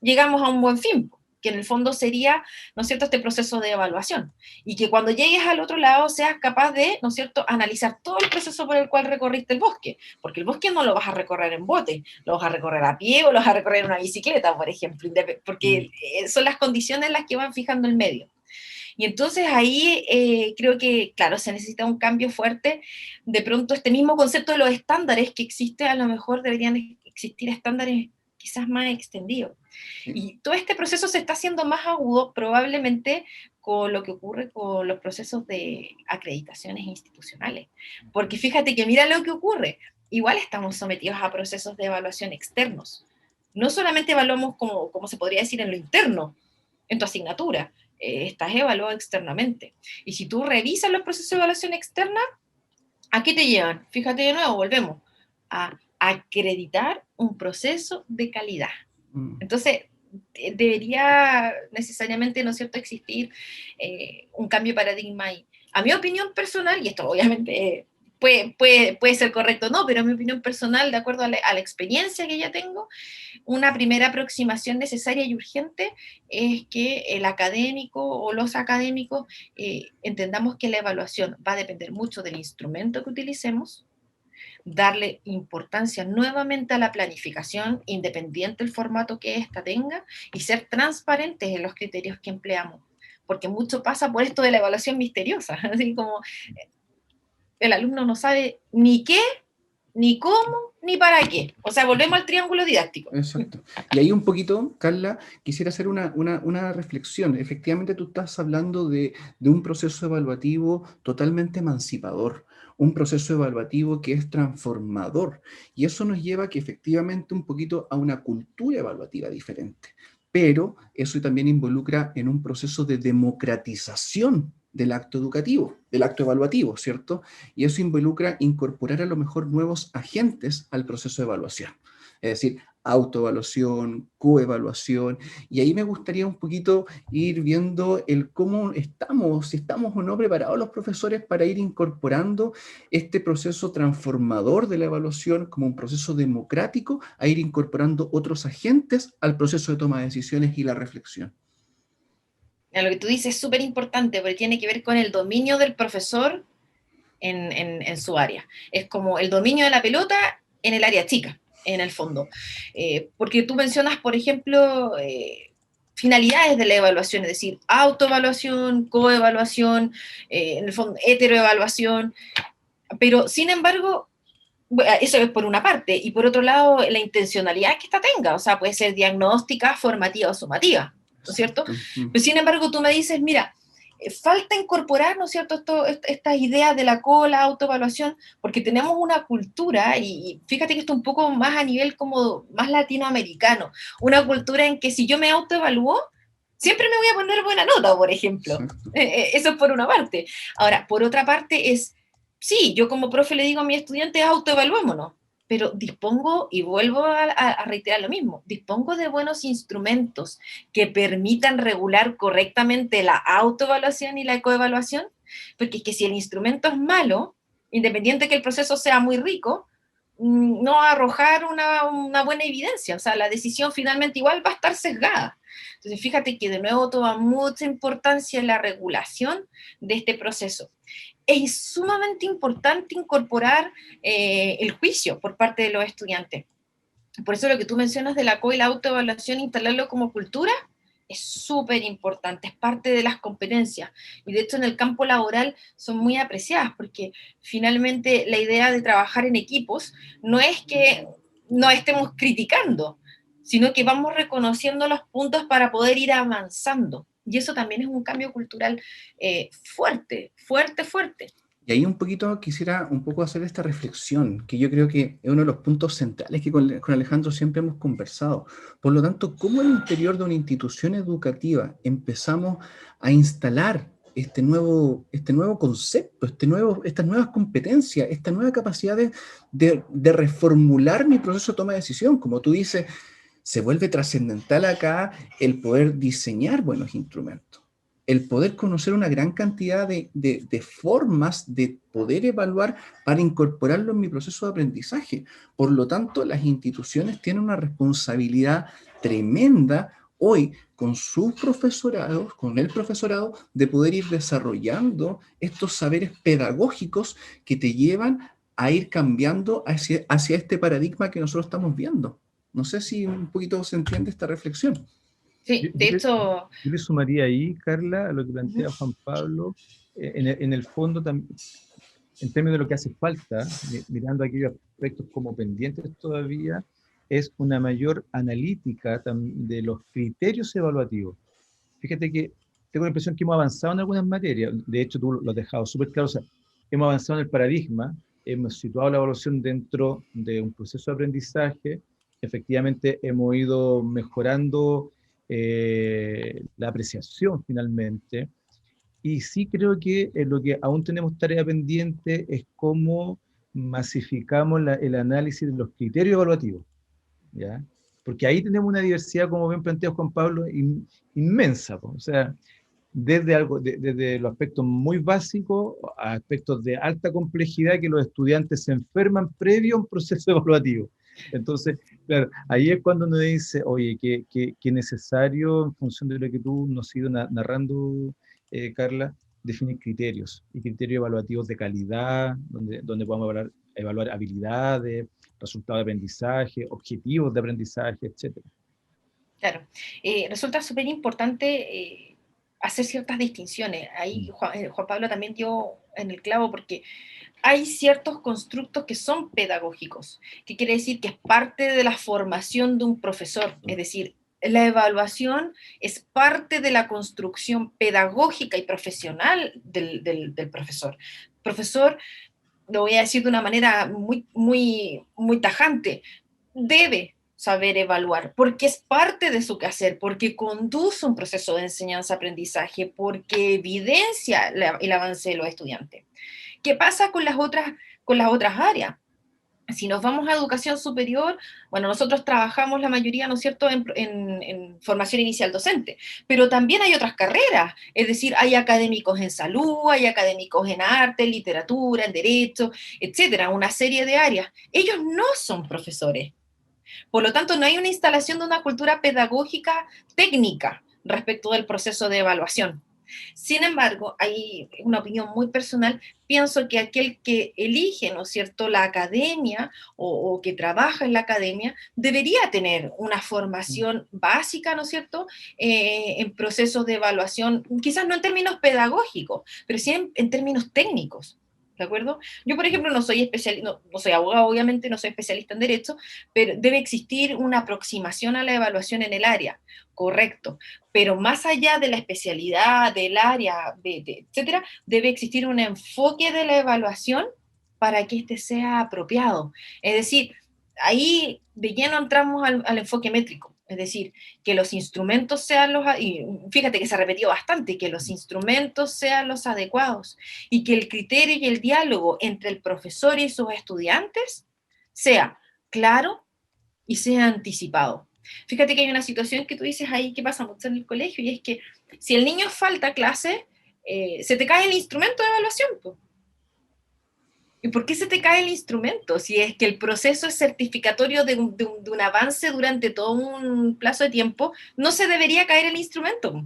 Speaker 4: llegamos a un buen fin, que en el fondo sería, ¿no es cierto?, este proceso de evaluación. Y que cuando llegues al otro lado seas capaz de, ¿no es cierto?, analizar todo el proceso por el cual recorriste el bosque. Porque el bosque no lo vas a recorrer en bote, lo vas a recorrer a pie o lo vas a recorrer en una bicicleta, por ejemplo, porque son las condiciones las que van fijando el medio. Y entonces ahí creo que, claro, se necesita un cambio fuerte. De pronto este mismo concepto de los estándares que existe, a lo mejor deberían existir estándares quizás más extendidos. Y todo este proceso se está haciendo más agudo probablemente con lo que ocurre con los procesos de acreditaciones institucionales. Porque fíjate que mira lo que ocurre. Igual estamos sometidos a procesos de evaluación externos. No solamente evaluamos como se podría decir en lo interno, en tu asignatura, estás evaluado externamente. Y si tú revisas los procesos de evaluación externa, ¿a qué te llevan? Fíjate de nuevo, volvemos a acreditar un proceso de calidad. Entonces, debería necesariamente, ¿no es cierto?, existir un cambio de paradigma ahí. A mi opinión personal, y esto obviamente puede ser correcto o no, pero a mi opinión personal, de acuerdo a la experiencia que ya tengo, una primera aproximación necesaria y urgente es que el académico o los académicos entendamos que la evaluación va a depender mucho del instrumento que utilicemos, darle importancia nuevamente a la planificación, independiente del formato que ésta tenga, y ser transparentes en los criterios que empleamos, porque mucho pasa por esto de la evaluación misteriosa, así como el alumno no sabe ni qué, ni cómo, ni para qué. O sea, volvemos al triángulo didáctico.
Speaker 3: Exacto. Y ahí un poquito, Carla, quisiera hacer una reflexión. Efectivamente, tú estás hablando de un proceso evaluativo totalmente emancipador, un proceso evaluativo que es transformador. Y eso nos lleva que efectivamente un poquito a una cultura evaluativa diferente. Pero eso también involucra en un proceso de democratización del acto educativo, del acto evaluativo, ¿cierto? Y eso involucra incorporar a lo mejor nuevos agentes al proceso de evaluación. Es decir, autoevaluación, coevaluación, y ahí me gustaría un poquito ir viendo el cómo estamos, si estamos o no preparados los profesores para ir incorporando este proceso transformador de la evaluación como un proceso democrático, a ir incorporando otros agentes al proceso de toma de decisiones y la reflexión.
Speaker 4: Lo que tú dices es súper importante, porque tiene que ver con el dominio del profesor en su área. Es como el dominio de la pelota en el área chica, en el fondo. Porque tú mencionas, por ejemplo, finalidades de la evaluación, es decir, autoevaluación, coevaluación, en el fondo, heteroevaluación, pero sin embargo, eso es por una parte, y por otro lado, la intencionalidad que esta tenga, o sea, puede ser diagnóstica, formativa o sumativa, ¿no es cierto? Pero sin embargo, tú me dices, mira, falta incorporar, ¿no es cierto?, estas ideas de la autoevaluación, porque tenemos una cultura, y fíjate que esto un poco más a nivel como más latinoamericano, una cultura en que si yo me autoevalúo, siempre me voy a poner buena nota, por ejemplo. Eso es por una parte. Ahora, por otra parte es, sí, yo como profe le digo a mis estudiantes, autoevaluémonos, pero dispongo, y vuelvo a reiterar lo mismo, dispongo de buenos instrumentos que permitan regular correctamente la autoevaluación y la coevaluación, porque es que si el instrumento es malo, independiente que el proceso sea muy rico, no va a arrojar una buena evidencia, o sea, la decisión finalmente igual va a estar sesgada. Entonces, fíjate que de nuevo toma mucha importancia la regulación de este proceso. Es sumamente importante incorporar el juicio por parte de los estudiantes. Por eso lo que tú mencionas de la y la autoevaluación, instalarlo como cultura, es súper importante, es parte de las competencias. Y de hecho en el campo laboral son muy apreciadas, porque finalmente la idea de trabajar en equipos no es que no estemos criticando, sino que vamos reconociendo los puntos para poder ir avanzando. Y eso también es un cambio cultural fuerte, fuerte, fuerte.
Speaker 3: Y ahí un poquito quisiera un poco hacer esta reflexión, que yo creo que es uno de los puntos centrales que con Alejandro siempre hemos conversado. Por lo tanto, ¿cómo al interior de una institución educativa empezamos a instalar este nuevo concepto, estas nuevas competencias, esta nueva capacidad de reformular mi proceso de toma de decisión? Como tú dices, se vuelve trascendental acá el poder diseñar buenos instrumentos, el poder conocer una gran cantidad de formas de poder evaluar para incorporarlo en mi proceso de aprendizaje. Por lo tanto, las instituciones tienen una responsabilidad tremenda hoy con sus profesorados, con el profesorado, de poder ir desarrollando estos saberes pedagógicos que te llevan a ir cambiando hacia este paradigma que nosotros estamos viendo. No sé si un poquito se entiende esta reflexión.
Speaker 4: Sí, de hecho...
Speaker 2: Yo le sumaría ahí, Carla, a lo que plantea Juan Pablo, en el fondo, en términos de lo que hace falta, mirando aquellos aspectos como pendientes todavía, es una mayor analítica de los criterios evaluativos. Fíjate que tengo la impresión que hemos avanzado en algunas materias, de hecho tú lo has dejado súper claro, o sea, hemos avanzado en el paradigma, hemos situado la evaluación dentro de un proceso de aprendizaje, efectivamente hemos ido mejorando la apreciación finalmente. Y sí creo que lo que aún tenemos tarea pendiente es cómo masificamos el análisis de los criterios evaluativos, ¿ya? Porque ahí tenemos una diversidad, como bien planteado Juan Pablo, inmensa, po. O sea, desde los aspectos muy básicos a aspectos de alta complejidad que los estudiantes se enferman previo a un proceso evaluativo. Entonces, claro, ahí es cuando uno dice, oye, que necesario, en función de lo que tú nos has ido narrando, Carla, definir criterios, y criterios evaluativos de calidad, donde podamos evaluar habilidades, resultados de aprendizaje, objetivos de aprendizaje, etcétera.
Speaker 4: Claro, resulta súper importante hacer ciertas distinciones. Ahí Juan Pablo también dio en el clavo, porque hay ciertos constructos que son pedagógicos, que quiere decir que es parte de la formación de un profesor, es decir, la evaluación es parte de la construcción pedagógica y profesional del profesor. Profesor, lo voy a decir de una manera muy tajante, debe saber evaluar, porque es parte de su quehacer, porque conduce un proceso de enseñanza-aprendizaje, porque evidencia el avance de los estudiantes. ¿Qué pasa con las otras áreas? Si nos vamos a educación superior, bueno, nosotros trabajamos la mayoría, ¿no es cierto?, en formación inicial docente, pero también hay otras carreras, es decir, hay académicos en salud, hay académicos en arte, en literatura, en derecho, etcétera, una serie de áreas. Ellos no son profesores. Por lo tanto, no hay una instalación de una cultura pedagógica técnica respecto del proceso de evaluación. Sin embargo, hay una opinión muy personal, pienso que aquel que elige, ¿no es cierto?, la academia o que trabaja en la academia, debería tener una formación básica, ¿no es cierto?, en procesos de evaluación, quizás no en términos pedagógicos, pero sí en términos técnicos. ¿De acuerdo? Yo, por ejemplo, no soy especialista, no soy abogado, obviamente, no soy especialista en derecho, pero debe existir una aproximación a la evaluación en el área, correcto. Pero más allá de la especialidad, del área, etcétera, debe existir un enfoque de la evaluación para que éste sea apropiado. Es decir, ahí de lleno entramos al enfoque métrico. Es decir, que los instrumentos sean y fíjate que se ha repetido bastante, que los instrumentos sean los adecuados y que el criterio y el diálogo entre el profesor y sus estudiantes sea claro y sea anticipado. Fíjate que hay una situación que tú dices ahí que pasa mucho en el colegio, y es que si el niño falta a clase, se te cae el instrumento de evaluación, pues. ¿Y por qué se te cae el instrumento? Si es que el proceso es certificatorio de un avance durante todo un plazo de tiempo, no se debería caer el instrumento.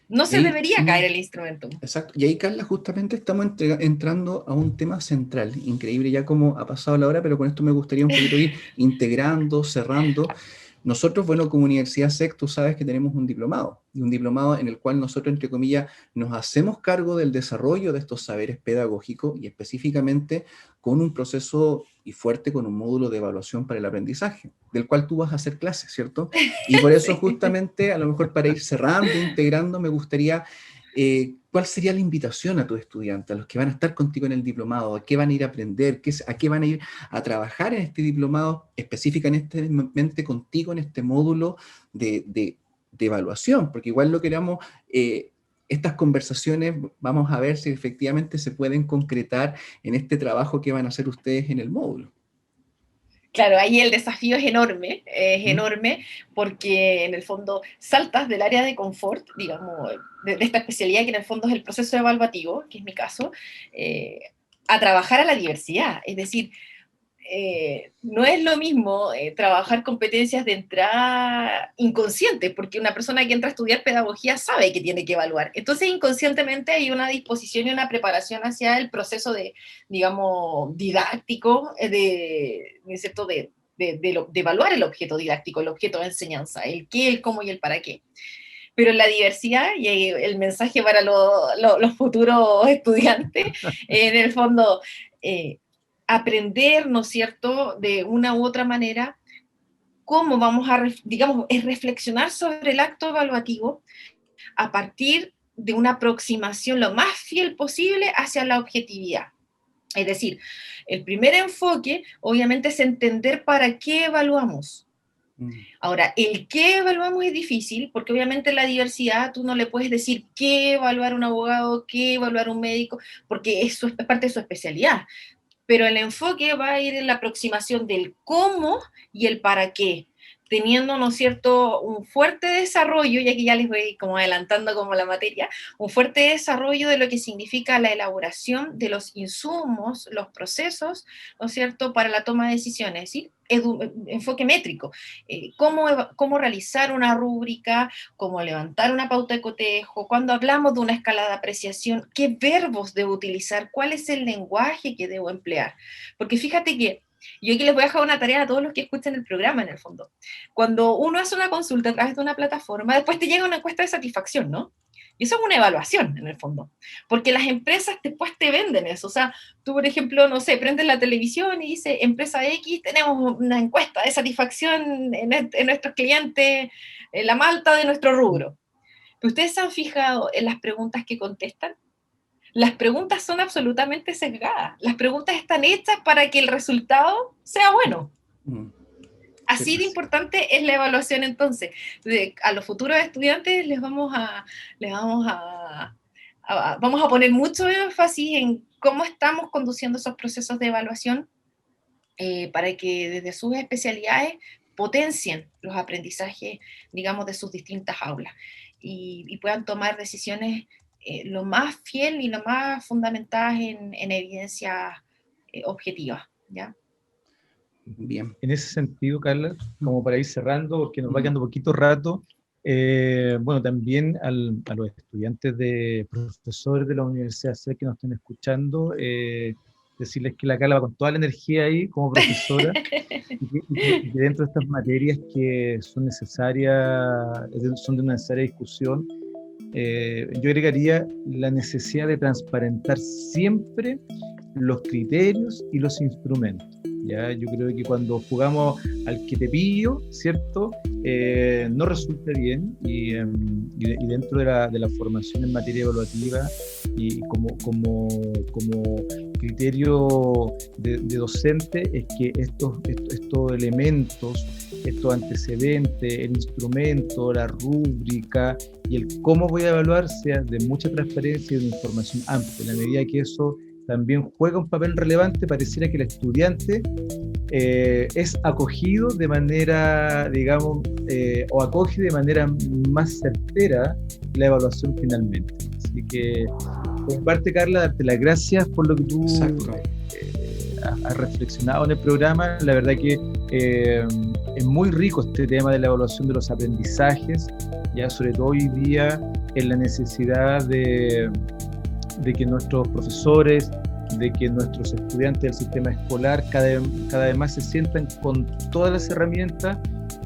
Speaker 4: No se debería caer el instrumento.
Speaker 3: Exacto. Y ahí, Carla, justamente estamos entrando a un tema central, increíble ya como ha pasado la hora, pero con esto me gustaría un poquito ir integrando, cerrando. Nosotros, bueno, como Universidad SEC, tú sabes que tenemos un diplomado, y un diplomado en el cual nosotros, entre comillas, nos hacemos cargo del desarrollo de estos saberes pedagógicos y específicamente con un proceso y fuerte con un módulo de evaluación para el aprendizaje, del cual tú vas a hacer clases, ¿cierto? Y por eso justamente, a lo mejor para ir cerrando, integrando, me gustaría, ¿cuál sería la invitación a tus estudiantes, a los que van a estar contigo en el diplomado? ¿A qué van a ir a aprender? ¿A qué van a ir a trabajar en este diplomado, específicamente contigo en este módulo de evaluación? Porque igual lo queramos, estas conversaciones, vamos a ver si efectivamente se pueden concretar en este trabajo que van a hacer ustedes en el módulo.
Speaker 4: Claro, ahí el desafío es enorme, porque en el fondo saltas del área de confort, digamos, de esta especialidad que en el fondo es el proceso evaluativo, que es mi caso, a trabajar a la diversidad. Es decir, no es lo mismo trabajar competencias de entrada inconscientes, porque una persona que entra a estudiar pedagogía sabe que tiene que evaluar. Entonces, inconscientemente hay una disposición y una preparación hacia el proceso de, digamos, didáctico, de evaluar el objeto didáctico, el objeto de enseñanza, el qué, el cómo y el para qué. Pero en la diversidad, y el mensaje para los futuros estudiantes, en el fondo, aprender, ¿no es cierto?, de una u otra manera, cómo vamos a, digamos, es reflexionar sobre el acto evaluativo a partir de una aproximación lo más fiel posible hacia la objetividad. Es decir, el primer enfoque, obviamente, es entender para qué evaluamos. Ahora, el qué evaluamos es difícil, porque obviamente en la diversidad tú no le puedes decir qué evaluar un abogado, qué evaluar un médico, porque eso es parte de su especialidad. Pero el enfoque va a ir en la aproximación del cómo y el para qué, teniendo, ¿no es cierto?, un fuerte desarrollo, y aquí ya les voy como adelantando como la materia, un fuerte desarrollo de lo que significa la elaboración de los insumos, los procesos, ¿no es cierto?, para la toma de decisiones, es decir, enfoque métrico, cómo realizar una rúbrica, cómo levantar una pauta de cotejo, cuando hablamos de una escala de apreciación, qué verbos debo utilizar, cuál es el lenguaje que debo emplear, porque fíjate que yo aquí les voy a dejar una tarea a todos los que escuchen el programa, en el fondo. Cuando uno hace una consulta a través de una plataforma, después te llega una encuesta de satisfacción, ¿no? Y eso es una evaluación, en el fondo. Porque las empresas después te venden eso. O sea, tú, por ejemplo, no sé, prendes la televisión y dice, empresa X, tenemos una encuesta de satisfacción en nuestros clientes, en la malta de nuestro rubro. ¿Pero ustedes se han fijado en las preguntas que contestan? Las preguntas son absolutamente sesgadas. Las preguntas están hechas para que el resultado sea bueno. Así de importante es la evaluación, entonces. A los futuros estudiantes vamos a poner mucho énfasis en cómo estamos conduciendo esos procesos de evaluación para que desde sus especialidades potencien los aprendizajes, digamos, de sus distintas aulas y puedan tomar decisiones lo más fiel y lo más fundamentadas en evidencia objetiva, ¿ya?
Speaker 2: Bien. En ese sentido, Carla, como para ir cerrando, porque nos va quedando poquito rato, bueno, también a los estudiantes de profesores de la Universidad SEC que nos estén escuchando, decirles que la Carla va con toda la energía ahí como profesora y que dentro de estas materias que son necesarias, son de una necesaria discusión, yo agregaría la necesidad de transparentar siempre los criterios y los instrumentos. ¿Ya? Yo creo que cuando jugamos al que te pillo, ¿cierto? No resulta bien y dentro de la formación en materia evaluativa y como criterio de docente es que estos elementos, estos antecedentes, el instrumento, la rúbrica y el cómo voy a evaluar sea de mucha transparencia y de información amplia. En la medida que eso también juega un papel relevante, pareciera que el estudiante es acogido de manera, digamos, o acoge de manera más certera la evaluación finalmente. Así que, por parte, Carla, darte las gracias por lo que tú has reflexionado en el programa. La verdad que es muy rico este tema de la evaluación de los aprendizajes, ya sobre todo hoy día en la necesidad de que nuestros profesores, de que nuestros estudiantes del sistema escolar cada vez más se sientan con todas las herramientas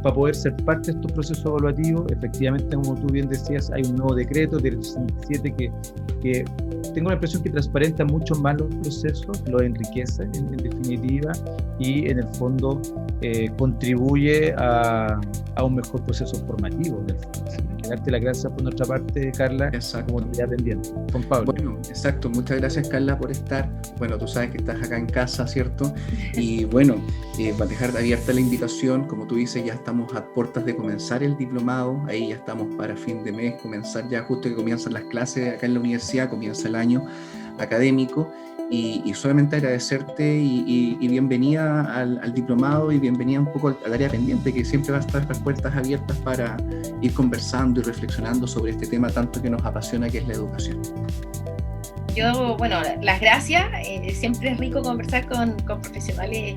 Speaker 2: para poder ser parte de estos procesos evaluativos. Efectivamente, como tú bien decías, hay un nuevo decreto, el decreto 67, que tengo la impresión que transparenta mucho más los procesos, los enriquece en definitiva, y en el fondo contribuye a un mejor proceso formativo del fondo. Así que darte las gracias por nuestra parte, Carla, como tarea pendiente. Con Pablo.
Speaker 3: Bueno, exacto. Muchas gracias, Carla, por estar. Bueno, tú sabes que estás acá en casa, ¿cierto? Y bueno, para dejar abierta la invitación, como tú dices, ya estamos a puertas de comenzar el diplomado. Ahí ya estamos para fin de mes, comenzar ya justo que comienzan las clases acá en la universidad, comienza el año académico. Y solamente agradecerte y bienvenida al diplomado y bienvenida un poco al área pendiente, que siempre va a estar las puertas abiertas para ir conversando y reflexionando sobre este tema tanto que nos apasiona, que es la educación.
Speaker 4: Yo, bueno, las gracias. Siempre es rico conversar con profesionales,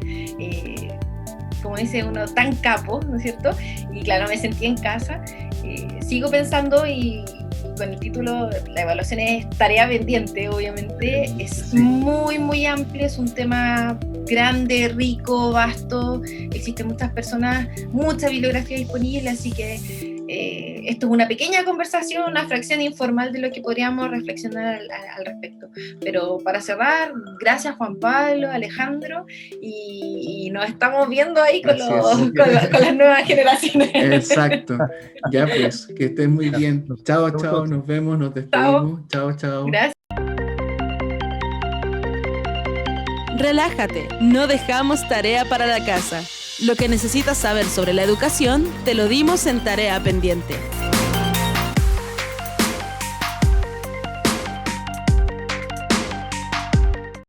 Speaker 4: como dice uno, tan capos, ¿no es cierto? Y claro, me sentí en casa. Sigo pensando y con el título, la evaluación es tarea pendiente, obviamente, es muy, muy amplio, es un tema grande, rico, vasto, existen muchas personas, mucha bibliografía disponible, así que esto es una pequeña conversación, una fracción informal de lo que podríamos reflexionar al respecto. Pero para cerrar, gracias Juan Pablo, Alejandro, y nos estamos viendo ahí con las nuevas generaciones.
Speaker 3: Exacto. Ya pues, que estés muy bien. Chao, chao, nos vemos, nos despedimos. Chao, chao.
Speaker 4: Gracias.
Speaker 1: Relájate, no dejamos tarea para la casa. Lo que necesitas saber sobre la educación, te lo dimos en Tarea Pendiente.